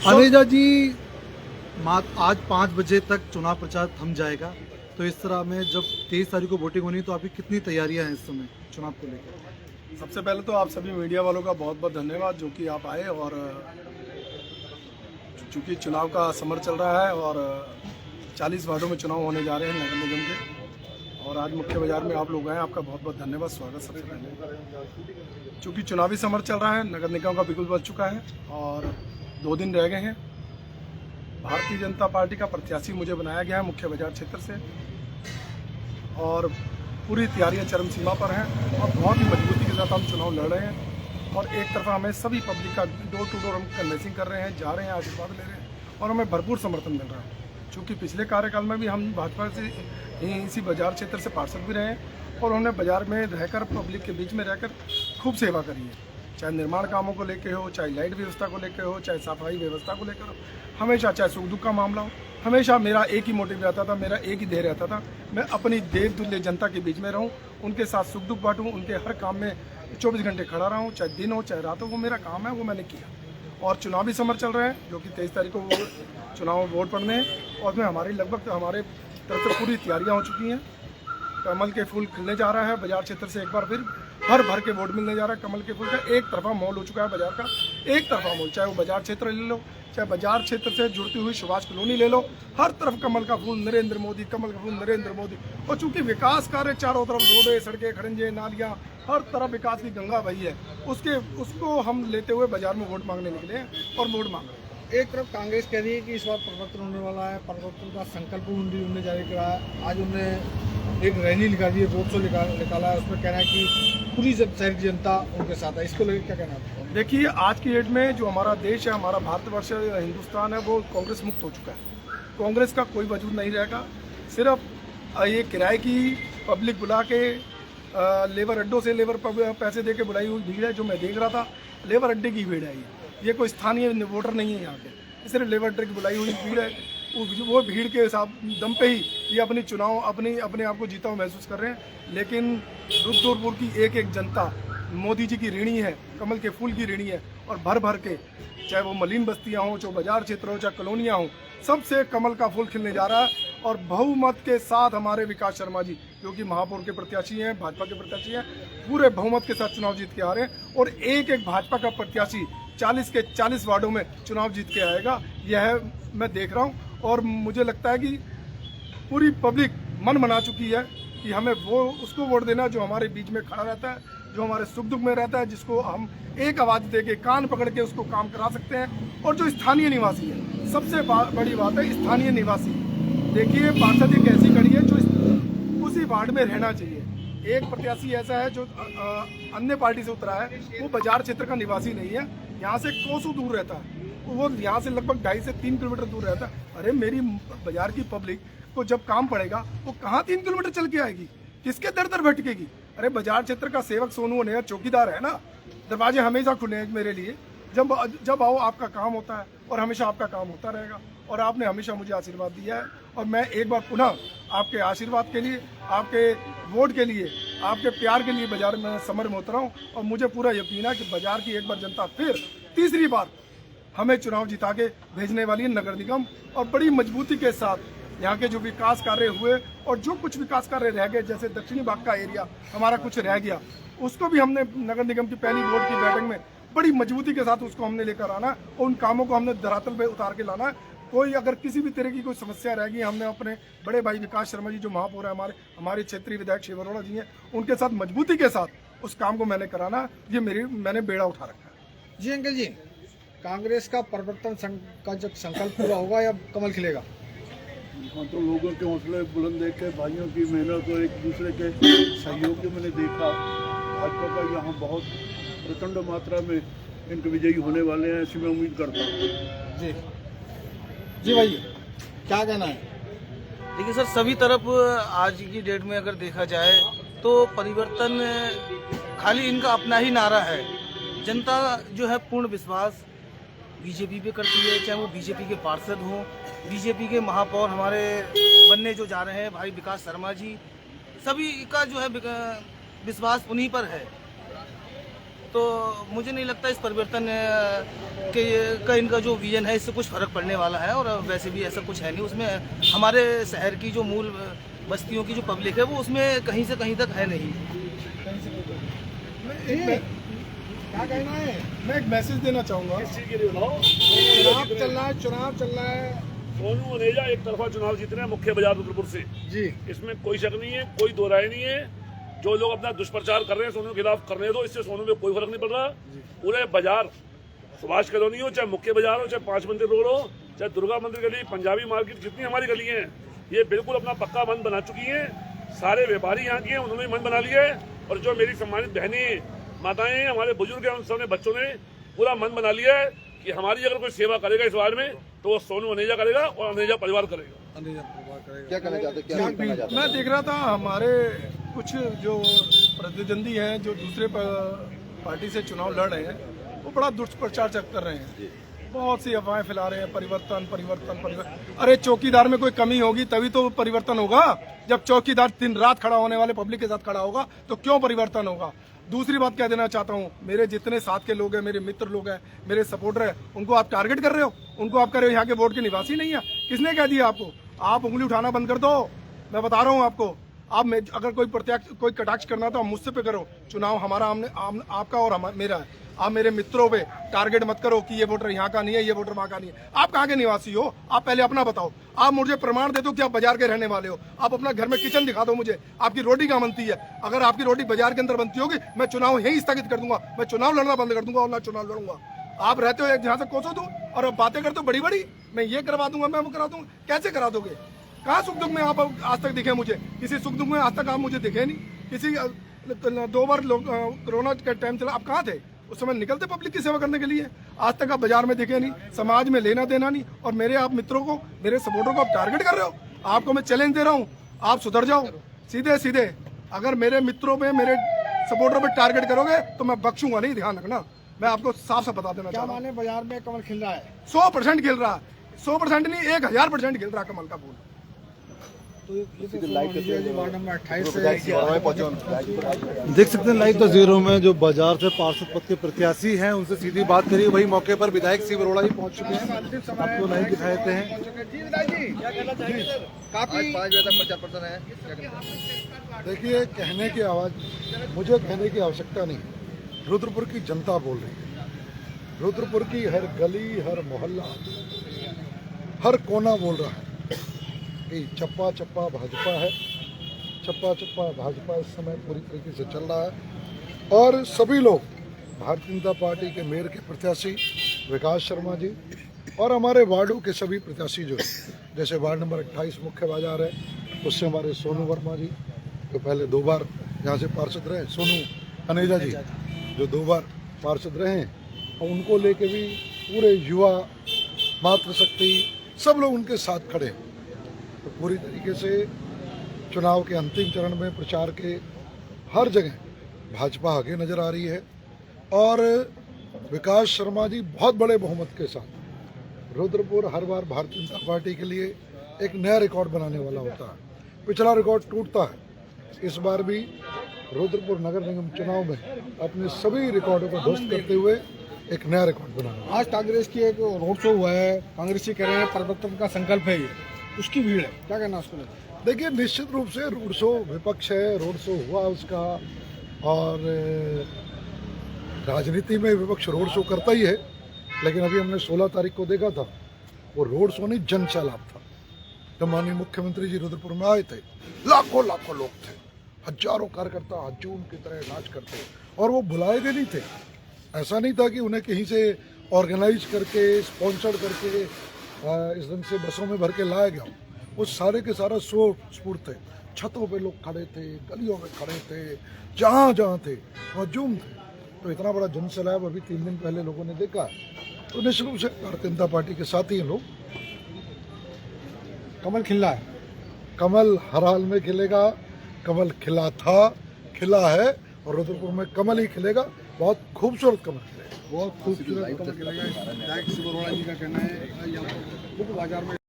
अनेजा जी, आज 5 बजे तक चुनाव प्रचार थम जाएगा, तो इस तरह में जब 23 तारीख को वोटिंग होनी, तो आपकी कितनी तैयारियां हैं इस समय चुनाव को लेकर? सबसे पहले तो आप सभी मीडिया वालों का बहुत बहुत धन्यवाद जो कि आप आए। और चूँकि चुनाव का समर चल रहा है और 40 वार्डों में चुनाव होने जा रहे हैं नगर निगम के, और आज मुख्य बाजार में आप लोग आए, आपका बहुत बहुत धन्यवाद, स्वागत सबसे पहले। चूँकि चुनावी समर चल रहा है, नगर निगम का बिल्कुल बच चुका है और 2 दिन रह गए हैं। भारतीय जनता पार्टी का प्रत्याशी मुझे बनाया गया है मुख्य बाजार क्षेत्र से, और पूरी तैयारियां चरम सीमा पर हैं और बहुत ही मजबूती के साथ हम चुनाव लड़ रहे हैं। और एक तरफा हमें सभी पब्लिक का डोर टू डोर हम कन्वेंसिंग कर रहे हैं, जा रहे हैं, आशीर्वाद ले रहे हैं और हमें भरपूर समर्थन मिल रहा है। क्योंकि पिछले कार्यकाल में भी हम भाजपा से इसी बाजार क्षेत्र से पार्षद भी रहे हैं और उन्होंने बाजार में रहकर पब्लिक के बीच में रहकर खूब सेवा करी है, चाहे निर्माण कामों को लेकर हो, चाहे लाइट व्यवस्था को लेकर हो, चाहे सफाई व्यवस्था को लेकर हो, हमेशा चाहे सुख दुख का मामला हो, हमेशा मेरा एक ही मोटिव रहता था, मेरा एक ही ध्येय रहता था, मैं अपनी देव तुल्य जनता के बीच में रहूं, उनके साथ सुख दुख बांटूं, उनके हर काम में 24 घंटे खड़ा रहूं, चाहे दिन हो चाहे रात हो, वो मेरा काम है, वो मैंने किया। और चुनावी समर चल रहा है जो कि 23 तारीख को चुनाव वोट पड़ने हैं और उसमें हमारी लगभग हमारे तरफ से पूरी तैयारियाँ हो चुकी हैं। कमल के फूल खिलने जा रहा है बाजार क्षेत्र से, एक बार फिर भर के वोट मिलने जा रहा है कमल के फूल का। एक तरफा मॉल हो चुका है बाजार का, एक तरफा मॉल, चाहे वो बाजार क्षेत्र ले लो, चाहे बाजार क्षेत्र से जुड़ती हुई सुभाष कॉलोनी ले लो, हर तरफ कमल का फूल नरेंद्र मोदी, कमल का फूल नरेंद्र मोदी। और चूंकि विकास कार्य चारों तरफ, रोडें, सड़कें, खड़ंजे, नालियाँ, हर तरफ विकास की गंगा बही है, उसको हम लेते हुए बाजार में वोट मांगने निकले हैं और वोट मांग रहे हैं। एक तरफ कांग्रेस कह रही है कि इस बार परिवर्तन होने वाला है, परिवर्तन का संकल्प उन्होंने जारी करा है। आज उन्होंने एक रैली निकाली है, रोड शो निकाला है, उसमें कहना है कि पूरी शहर की जनता उनके साथ है। इसको लेकर क्या कहना है? देखिए, आज की डेट में जो हमारा देश है, हमारा भारतवर्ष हिंदुस्तान है, वो कांग्रेस मुक्त हो चुका है। कांग्रेस का कोई वजूद नहीं रहेगा। सिर्फ ये किराए की पब्लिक बुला के लेबर अड्डों से लेबर पैसे दे के बुलाई हुई भीड़ है जो मैं देख रहा था। लेबर अड्डे की भीड़ है, ये कोई स्थानीय वोटर नहीं है यहाँ के, सिर्फ लेबर अड्डे की बुलाई हुई भीड़ है। वो भीड़ के हिसाब दम पे ही ये अपनी चुनाव अपने आप को जीता हुआ महसूस कर रहे हैं। लेकिन रुद्रपुर की एक एक जनता मोदी जी की ऋणी है, कमल के फूल की ऋणी है, और भर के, चाहे वो मलिन बस्तियाँ हों, चाहे बाजार क्षेत्र हो, चाहे कॉलोनियाँ हों, सबसे कमल का फूल खिलने जा रहा है। और बहुमत के साथ हमारे विकास शर्मा जी जो कि महापौर के प्रत्याशी हैं, भाजपा के प्रत्याशी हैं, पूरे बहुमत के साथ चुनाव जीत के आ रहे हैं। और एक एक भाजपा का प्रत्याशी 40 के 40 वार्डों में चुनाव जीत के आएगा, यह मैं देख रहा हूँ। और मुझे लगता है कि पूरी पब्लिक मन बना चुकी है कि हमें उसको वोट देना जो हमारे बीच में खड़ा रहता है, जो हमारे सुख दुख में रहता है, जिसको हम एक आवाज़ दे के कान पकड़ के उसको काम करा सकते हैं, और जो स्थानीय निवासी है। सबसे बड़ी बात है स्थानीय निवासी। देखिए, पार्षद एक ऐसी कड़ी है जो उसी वार्ड में रहना चाहिए। एक प्रत्याशी ऐसा है जो अन्य पार्टी से उतरा है, वो बाजार क्षेत्र का निवासी नहीं है, यहाँ से कोसों दूर रहता है, वो यहाँ से लगभग 2.5 से 3 किलोमीटर दूर रहता है। अरे, मेरी बाजार की पब्लिक को जब काम पड़ेगा वो कहाँ 3 किलोमीटर चल के आएगी, किसके दर दर भटकेगी? अरे, बाजार क्षेत्र का सेवक सोनू ने चौकीदार है ना, दरवाजे हमेशा खुले हैं मेरे लिए। जब आओ आपका काम होता है और हमेशा आपका काम होता रहेगा। और आपने हमेशा मुझे आशीर्वाद दिया है, और मैं एक बार पुनः आपके आशीर्वाद के लिए, आपके वोट के लिए, आपके प्यार के लिए बाजार में समर में उतरा हूँ। और मुझे पूरा यकीन है कि बाजार की एक बार जनता फिर तीसरी बार हमें चुनाव जिता के भेजने वाली है नगर निगम। और बड़ी मजबूती के साथ यहाँ के जो विकास कार्य हुए और जो कुछ विकास कार्य रह गए, जैसे दक्षिणी भाग का एरिया हमारा कुछ रह गया, उसको भी हमने नगर निगम की पहली वोट की बैठक में बड़ी मजबूती के साथ उसको हमने लेकर आना है और उन कामों को हमने धरातल पे उतार के लाना है। कोई अगर किसी भी तरह की कोई समस्या रहेगी, हमने अपने बड़े भाई विकास शर्मा जी जो महापौर है, हमारे क्षेत्रीय विधायक शिव अरोड़ा जी हैं, उनके साथ मजबूती के साथ उस काम को मैंने कराना, ये मैंने बेड़ा उठा रखा है। जी अंकल जी, कांग्रेस का परिवर्तन का जब संकल्प पूरा होगा या कमल खिलेगा? हाँ, तो लोगों के हौसले बुलंद देख के, भाइयों की मेहनत और एक दूसरे के सहयोग के मैंने देखा भाजपा का यहाँ बहुत प्रचंड मात्रा में इनके विजयी होने वाले हैं, ऐसी मैं उम्मीद करता हूँ। जी भाई, क्या कहना है? देखिए सर, सभी तरफ आज की डेट में अगर देखा जाए तो परिवर्तन खाली इनका अपना ही नारा है। जनता जो है पूर्ण विश्वास बीजेपी पे करती है, चाहे वो बीजेपी के पार्षद हों, बीजेपी के महापौर हमारे बनने जो जा रहे हैं भाई विकास शर्मा जी, सभी का जो है विश्वास उन्हीं पर है। तो मुझे नहीं लगता इस परिवर्तन का इनका जो विजन है इससे कुछ फर्क पड़ने वाला है। और वैसे भी ऐसा कुछ है नहीं, उसमें हमारे शहर की जो मूल बस्तियों की जो पब्लिक है वो उसमें कहीं से कहीं तक है नहीं। क्या कहना है? मैं एक मैसेज देना चाहूँगा। चुनाव चल रहा है। सोनू वनेजा एक तरफा चुनाव जीत रहे हैं मुख्य बाजार रुद्रपुर से जी, इसमें कोई शक नहीं है, कोई दो राय नहीं है। जो लोग अपना दुष्प्रचार कर रहे हैं सोनू के खिलाफ करने दो, इससे सोनू में कोई फर्क नहीं पड़ रहा। पूरे बाजार, सुभाष कॉलोनी हो, चाहे मुख्य बाजार हो, चाहे 5 मंदिर रोड हो, चाहे दुर्गा मंदिर गली, पंजाबी मार्केट, जितनी हमारी गलियां हैं ये बिल्कुल अपना पक्का मन बना चुकी हैं। सारे व्यापारी यहाँ के हैं, उन्होंने मन बना लिया है। और जो मेरी सम्मानित बहनें माताएं, हमारे बुजुर्ग हैं, उन सबने बच्चों ने पूरा मन बना लिया है कि हमारी अगर कोई सेवा करेगा इस वार्ड में तो वो सोनू वनेजा करेगा और वनेजा परिवार करेगा। क्या कहना चाहते? मैं देख रहा था हमारे कुछ जो प्रतिद्वंदी हैं जो दूसरे पार्टी से चुनाव लड़ रहे हैं वो बड़ा दुष्प्रचार कर रहे हैं, बहुत सी अफवाहें फैला रहे हैं, परिवर्तन परिवर्तन परिवर्तन। अरे चौकीदार में कोई कमी होगी तभी तो परिवर्तन होगा। जब चौकीदार दिन रात खड़ा होने वाले पब्लिक के साथ खड़ा होगा तो क्यों परिवर्तन होगा। दूसरी बात क्या देना चाहता हूँ, मेरे जितने साथ के लोग हैं, मेरे मित्र लोग हैं, मेरे सपोर्टर हैं, उनको आप टारगेट कर रहे हो, उनको आप कह रहे हो यहाँ के वोट के निवासी नहीं है। किसने कह दिया आपको? आप उंगली उठाना बंद कर दो। मैं बता रहा हूँ आपको, आप अगर कोई कटाक्ष करना तो आप मुझसे पे करो। चुनाव हमारा आपका और मेरा है। आप मेरे मित्रों पे टारगेट मत करो कि ये वोटर यहाँ का नहीं है, ये वोटर वहाँ का नहीं है। आप कहाँ के निवासी हो? आप पहले अपना बताओ। आप मुझे प्रमाण दे दो कि आप बाजार के रहने वाले हो। आप अपना घर में किचन दिखा दो मुझे, आपकी रोटी कहाँ बनती है। अगर आपकी रोटी बाजार के अंदर बनती होगी मैं चुनाव यही स्थगित कर दूंगा, मैं चुनाव लड़ना बंद कर दूंगा और ना चुनाव लड़ूंगा। आप रहते हो एक जहाँ से कोसो दूर और अब बातें करते हो बड़ी बड़ी, मैं ये करवा दूंगा, मैं वो करा दूंगा। कैसे करा दोगे? कहाँ सुख दुख में आप आज तक दिखे मुझे? किसी सुख दुख में आज तक आप मुझे दिखे नहीं। किसी 2 बार कोरोना का टाइम चला, आप कहाँ थे? उस समय निकलते पब्लिक की सेवा करने के लिए। आज तक आप बाजार में दिखे नहीं, समाज में लेना देना नहीं। और मेरे आप मित्रों को, मेरे सपोर्टर को आप टारगेट कर रहे हो। आपको मैं चैलेंज दे रहा हूँ, आप सुधर जाओ सीधे सीधे। अगर मेरे मित्रों पे, मेरे सपोर्टर पे टारगेट करोगे तो मैं बख्शूंगा नहीं, ध्यान रखना। मैं आपको साफ साफ बता देना चाहता हूँ। बाजार में कमल खिल रहा है? 100% खिल रहा है। 100% नहीं, 1000% खिल रहा है कमल का फूल। वार्ड नंबर 28 से देख सकते हैं लाइव तस्वीरों में जो बाजार से पार्षद पद के प्रत्याशी हैं उनसे सीधी बात करिए। वही मौके पर विधायक शिव अरोड़ा जी पहुंच चुके हैं, आपको लाइव दिखाए देते हैं। काफी 5 बजे तक प्रचार प्रसार है। देखिए, कहने की आवाज़, मुझे कहने की आवश्यकता नहीं। रुद्रपुर की जनता बोल रही है। रुद्रपुर की हर गली, हर मोहल्ला, हर कोना बोल रहा है कि चप्पा चप्पा भाजपा है। चप्पा चप्पा भाजपा इस समय पूरी तरीके से चल रहा है। और सभी लोग भारतीय जनता पार्टी के मेयर के प्रत्याशी विकास शर्मा जी और हमारे वार्डों के सभी प्रत्याशी जो जैसे वार्ड नंबर 28 मुख्य बाजार है, उससे हमारे सोनू वर्मा जी जो पहले 2 बार यहाँ से पार्षद रहे, सोनू वनेजा जी जो 2 बार पार्षद रहे हैं, और उनको लेके भी पूरे युवा, मातृशक्ति, सब लोग उनके साथ खड़े हैं। तो पूरी तरीके से चुनाव के अंतिम चरण में प्रचार के हर जगह भाजपा आगे नजर आ रही है। और विकास शर्मा जी बहुत बड़े बहुमत के साथ रुद्रपुर हर बार भारतीय जनता पार्टी के लिए एक नया रिकॉर्ड बनाने वाला होता है। पिछला रिकॉर्ड टूटता है, इस बार भी रुद्रपुर नगर निगम चुनाव में अपने सभी रिकॉर्डों को ध्वस्त करते हुए एक नया रिकॉर्ड बनाना। आज कांग्रेस की एक रोड शो हुआ है, कांग्रेसी कह रहे हैं परिवर्तन का संकल्प है, ये उसकी भीड़ है, क्या कहना उसको? देखिए, निश्चित रूप से रोड शो विपक्ष है, रोड शो हुआ उसका, और राजनीति में विपक्ष रोड शो करता ही है। लेकिन अभी हमने 16 तारीख को देखा था, वो रोड शो नहीं जन सैलाब था। जब माननीय मुख्यमंत्री जी रुद्रपुर में आए थे, लाखों लाखों लोग थे, हजारों कार्यकर्ता हजूम की तरह नाच करते, और वो बुलाए गए नहीं थे। ऐसा नहीं था कि उन्हें कहीं से ऑर्गेनाइज करके, स्पॉन्सर्ड करके इस ढंग से बसों में भर के लाया गया। वो सारे के सारा स्फूर्त थे। छतों पे लोग खड़े थे, गलियों में खड़े थे, जहाँ जहाँ थे वहाँ जूम थे। तो इतना बड़ा जन सैलाब अभी 3 दिन पहले लोगों ने देखा। तो निश्चित रूप से भारतीय जनता पार्टी के साथ ही हैं लोग। कमल खिला है? कमल हर हाल में खिलेगा। कमल खिला था, खिला है, और रुद्रपुर में कमल ही खिलेगा। बहुत खूबसूरत कमल खिलेगा, बहुत खूबसूरत कमल खिलेगा। विधायक शिव अरोड़ा जी का कहना है बाजार में